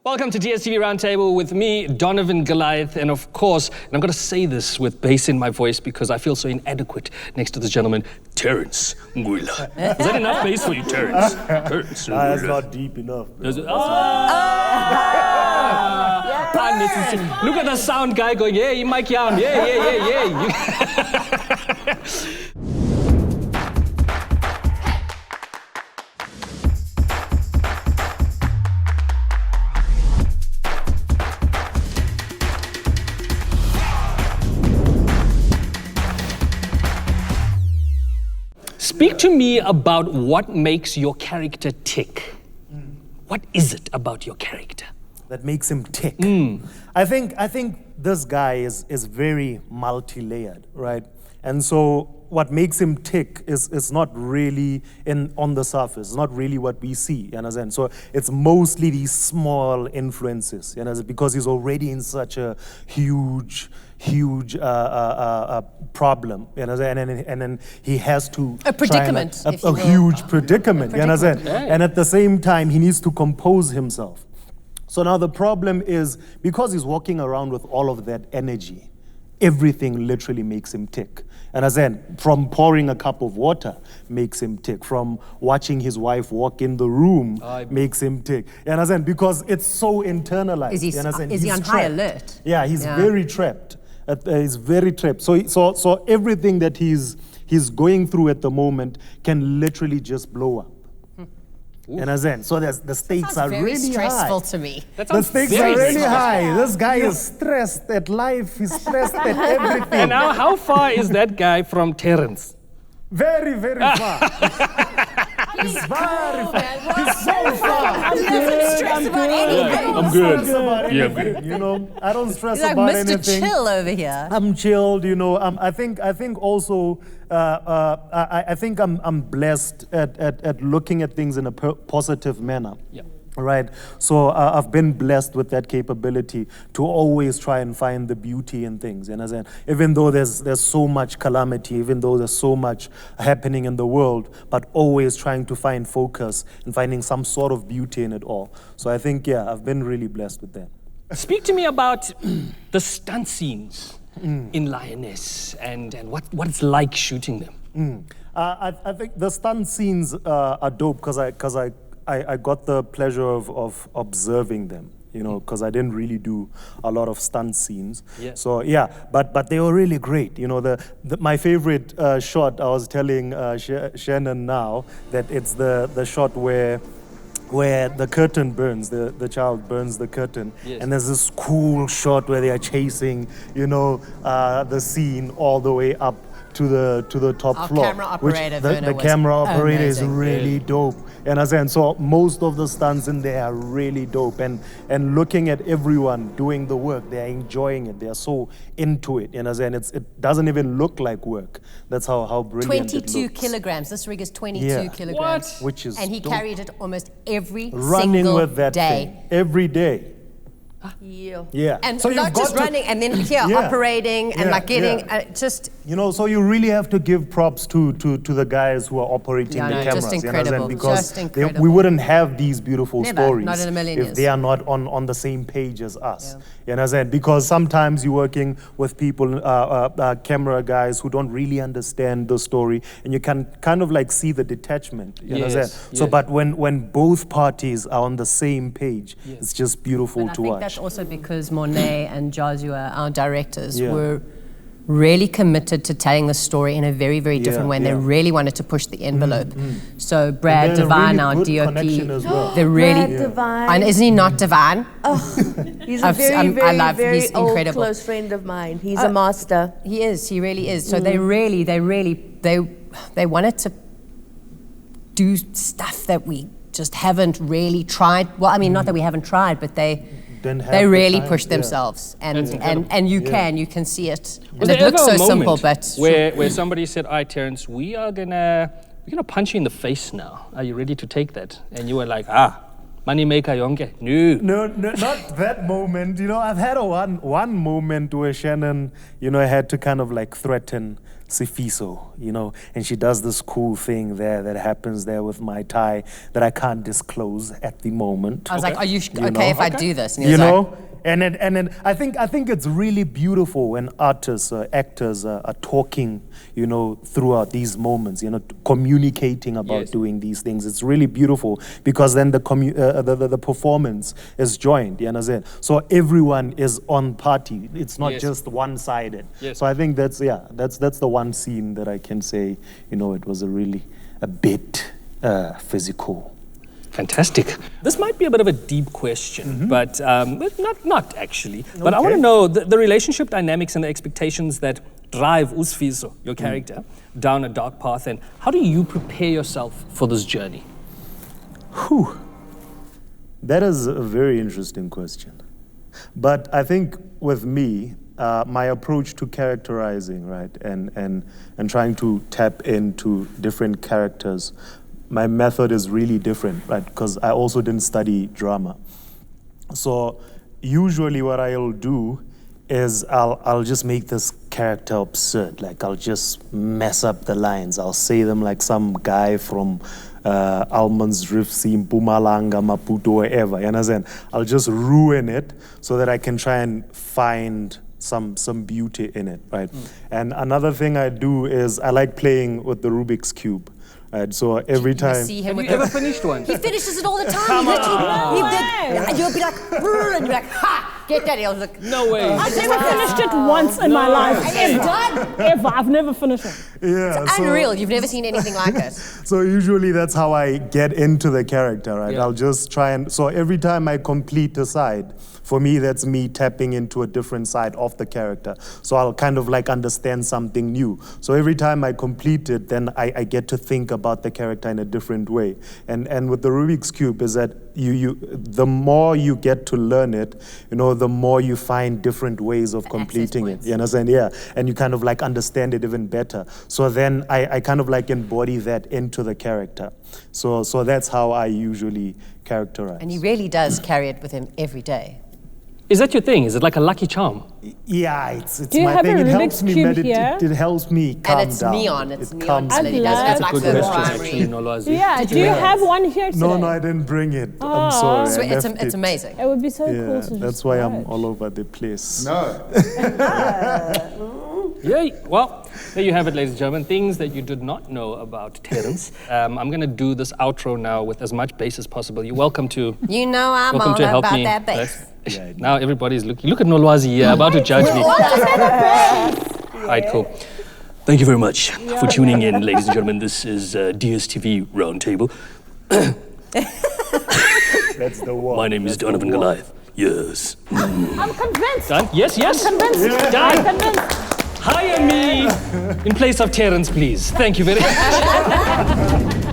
Welcome to DStv Roundtable with me, Donovan Goliath, and of course, and I'm going to say this with bass in my voice because I feel so inadequate next to this gentleman, Terrence Ngwila. Is that enough bass for you, Terrence? Terrence Ngwila. That's not deep enough. Look at the sound guy going, yeah, you mic down, yeah. Speak to me about what makes your character tick. What is it about your character that makes him tick? I think this guy is very multi-layered, right? And so what makes him tick is not really on the surface. It's not really what we see, you understand? So it's mostly these small influences, you know, because he's already in such a huge problem, you know, and then he has to a predicament, a huge predicament, you know, and at the same time he needs to compose himself. So now the problem is, because he's walking around with all of that energy, everything literally makes him tick. And as in, from pouring a cup of water makes him tick, from watching his wife walk in the room makes him tick. And as in, because it's so internalized. Is he on high alert? Yeah, he's very trapped. He's very trapped. So everything that he's going through at the moment can literally just blow up. And as in, so the stakes are really high. Very stressful to me. The stakes are really high. This guy is stressed at life. He's stressed at everything. And now, how far is that guy from Terrence? Very, very far. He's very far. He's so far. I'm never stressed about anything. I'm good. I'm good. You know, I don't stress You're like about Mr. anything. Chill over here. I'm chilled, you know. I think also, I think I'm blessed at looking at things in a positive manner. Yeah. Right, so I've been blessed with that capability to always try and find the beauty in things. And even though there's so much calamity, even though there's so much happening in the world, but always trying to find focus and finding some sort of beauty in it all. So I think, yeah, I've been really blessed with that. Speak to me about the stunt scenes in Lioness and what it's like shooting them. I think the stunt scenes are dope because I got the pleasure of observing them, you know, because I didn't really do a lot of stunt scenes. Yeah. So yeah, but they were really great. You know, my favorite shot, I was telling Shannon now that it's the shot where the curtain burns, the child burns the curtain. Yes. And there's this cool shot where they are chasing, you know, the scene all the way up to the top Our floor. camera operator, The camera operator is amazing. really dope. And so most of the stunts in there are really dope. And looking at everyone doing the work, they're enjoying it. They're so into it. And it doesn't even look like work. That's how brilliant it 22 looks. kilograms. This rig is 22 kilograms. What? Which is And he dope. carried it almost every Running single with that day. thing every day. Yeah. And so not just running and then here operating and like getting just. You know, so you really have to give props to the guys who are operating the cameras. Just incredible. Because Just incredible. we wouldn't have these beautiful Never, stories not in a million if years. they are not on the same page as us. You know, because sometimes you're working with people, camera guys who don't really understand the story, and you can kind of like see the detachment. You know what I'm saying? So, but when both parties are on the same page, it's just beautiful to watch. That's also because Monet and Joshua, our directors, were really committed to telling the story in a very, very different way, and they really wanted to push the envelope. So Brad Devine, our DOP, they're really... Brad Devine. And isn't he not divine? Oh, he's a very he's old, incredible. close friend of mine. He's a master. He is, he really is. So they wanted to do stuff that we just haven't really tried. Well, I mean, not that we haven't tried, but they really push themselves, and you can see it. And it looks so simple, but where somebody said, "All right, Terrence, we're gonna punch you in the face now. Are you ready to take that?" And you were like, money maker yonke. No, not that moment. You know, I've had one moment where Shannon, you know, had to kind of like threaten Sifiso, you know, and she does this cool thing there that happens there with my tie that I can't disclose at the moment. I was like, are you know? okay if I do this? And he You was know? like, And then I think it's really beautiful when artists, actors are talking, you know, throughout these moments, you know, communicating about doing these things. It's really beautiful because then the performance is joined, you understand? So everyone is on party. It's not just one-sided. Yes. So I think that's the one scene that I can say, you know, it was a bit physical. Fantastic. This might be a bit of a deep question, but not actually. But I want to know the relationship dynamics and the expectations that drive Sifiso, your character, down a dark path, and how do you prepare yourself for this journey? Whew. That is a very interesting question. But I think with me, my approach to characterizing, right, and trying to tap into different characters, my method is really different, right? Because I also didn't study drama. So usually what I'll do is I'll just make this character absurd. Like I'll just mess up the lines. I'll say them like some guy from Almonds Rifsi, Mpumalanga, Maputo, wherever, you understand? I'll just ruin it so that I can try and find some beauty in it, right? And another thing I do is I like playing with the Rubiks Cube. Right, so every time. See Have him with you ever finished one? He finishes it all the time. You'll be like, "Brr," and you're like, ha, get that. I was like, No way. I've never finished it once in my life. it's done. Ever. I've never finished it. Yeah, It's unreal. You've never seen anything like it. So usually that's how I get into the character, right? Yeah. I'll just try and, so every time I complete a side, for me, that's me tapping into a different side of the character. So I'll kind of like understand something new. So every time I complete it, then I get to think about the character in a different way. And with the Rubiks Cube is that the more you get to learn it, you know, the more you find different ways of completing it. You understand? Yeah. And you kind of like understand it even better. So then I kind of like embody that into the character. So that's how I usually characterize. And he really does carry it with him every day. Is that your thing? Is it like a lucky charm? Yeah, it's Do you my have thing. a It Rubiks helps me Cube meditate. here? It helps me calm And it's down. neon. It's neon calms colour. He me does down. have That's like a the good question, primary. Nolwazi. Yeah, do you have one here today? No, I didn't bring it. I'm sorry. So I left it's it. amazing. It would be so Yeah, cool to that's just why try I'm it. all over the place. No. Yeah, well, there you have it, ladies and gentlemen. Things that you did not know about Terrence. I'm going to do this outro now with as much bass as possible. You're welcome to... You know I'm Welcome all to help about me. that bass. Right? Now everybody's looking. Look at Nolwazi here, about to judge me. All right, cool. Thank you very much for tuning in, ladies and gentlemen. This is DStv Roundtable. That's the one. My name is Donovan Goliath. Yes. I'm convinced. Done? Yes, yes. I'm convinced. Done. I'm convinced. Hire me in place of Terrence, please. Thank you very much.